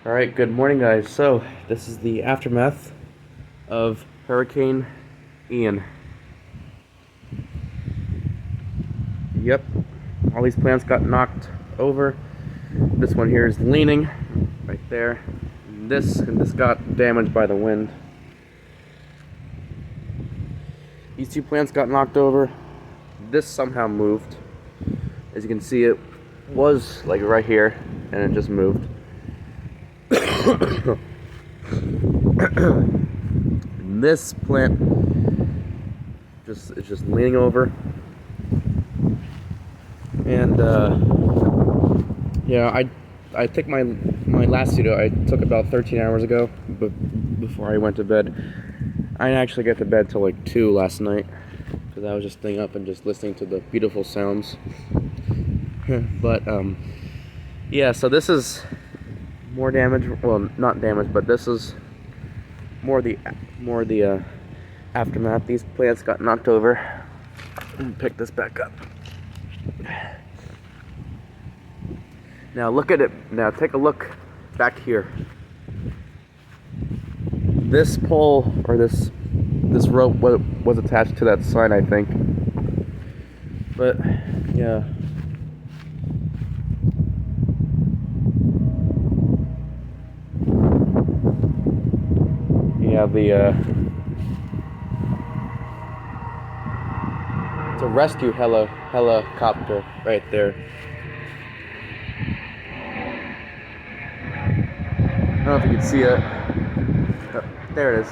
Alright, good morning guys. So, this is the aftermath of Hurricane Ian. Yep, all these plants got knocked over. This one here is leaning right there. And this got damaged by the wind. These two plants got knocked over. This somehow moved. As you can see, it was like right here and it just moved. This plant is just leaning over, and yeah, I took my last video I took about 13 hours ago, but before I went to bed. I didn't actually get to bed till like 2 last night because I was just staying up and just listening to the beautiful sounds. But yeah, so this is more damage. Well, not damage, but this is more the aftermath. These plants got knocked over. And pick this back up. Now look at it. Now take a look back here. This pole or this rope was attached to that sign, I think. But yeah. You have the it's a rescue helicopter right there. I don't know if you can see it. Oh, there it is.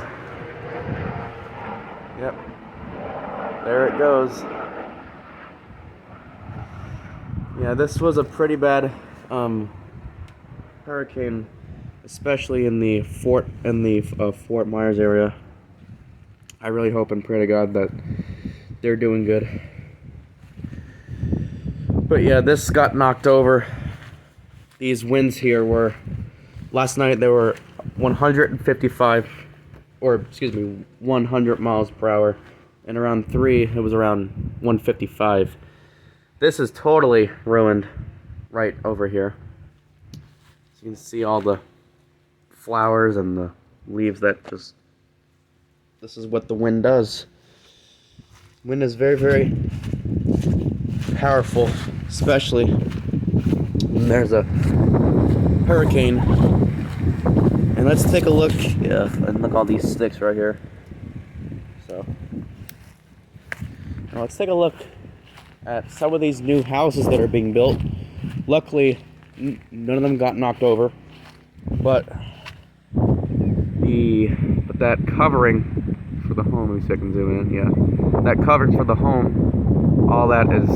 Yep. There it goes. Yeah, this was a pretty bad hurricane, especially in the Fort Myers area. I really hope and pray to God that they're doing good. But yeah, this got knocked over. These winds here were, last night they were 155, or excuse me, 100 miles per hour, and around 3 it was around 155. This is totally ruined right over here. So you can see all the flowers and the leaves that just, this is what the wind does. Wind is very, very powerful, especially when there's a hurricane. And let's take a look. Yeah, and look, all these sticks right here. So now let's take a look at some of these new houses that are being built. Luckily, none of them got knocked over, but that covering for the home, let me see if I can zoom in. Yeah, that covering for the home, all that is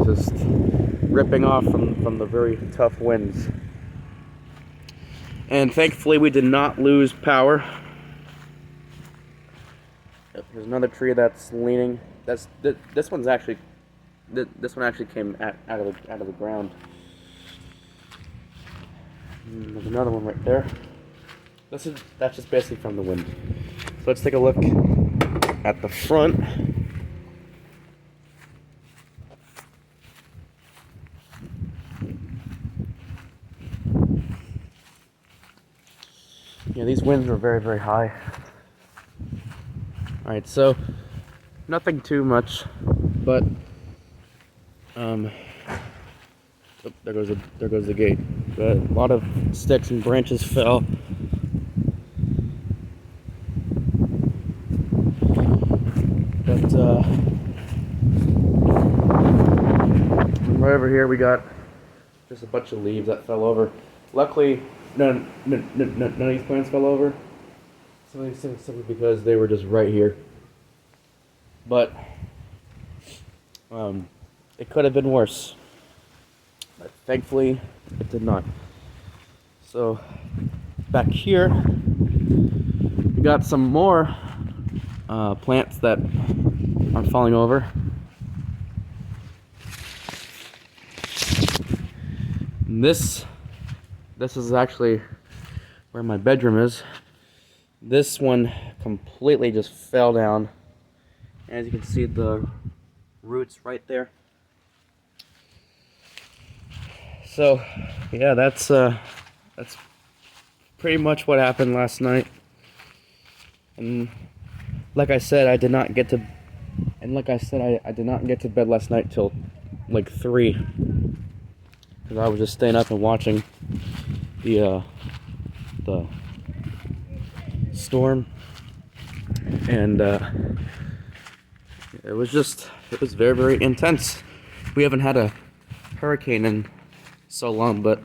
just ripping off from the very tough winds. And thankfully, we did not lose power. There's another tree that's leaning. This one actually came out of the ground. And there's another one right there. That's just basically from the wind. So let's take a look at the front. Yeah, these winds were very, very high. Alright, so nothing too much, but oh, there goes the gate. But a lot of sticks and branches fell. But right over here we got just a bunch of leaves that fell over. Luckily, none of these plants fell over. Simply because they were just right here. But it could have been worse. But thankfully, it did not. So back here, we got some more plants that are falling over. And this is actually where my bedroom is. This one completely just fell down. As you can see, the roots right there. So, yeah, that's pretty much what happened last night. And like I said, I did not get to bed last night till like 3, because I was just staying up and watching the storm, and it was very, very intense. We haven't had a hurricane in so long, but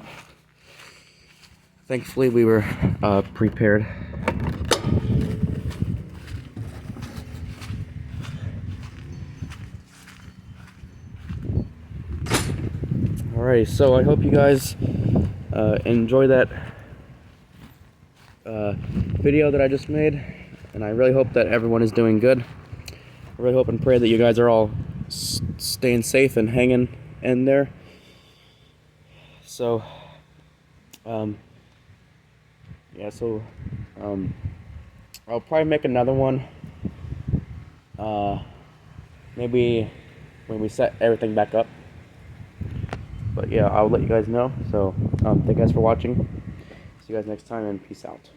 thankfully we were prepared. Alright, so I hope you guys enjoy that video that I just made, and I really hope that everyone is doing good. I really hope and pray that you guys are all staying safe and hanging in there. So, yeah, so, I'll probably make another one, maybe when we set everything back up. But yeah, I'll let you guys know. So, thank you guys for watching. See you guys next time, and peace out.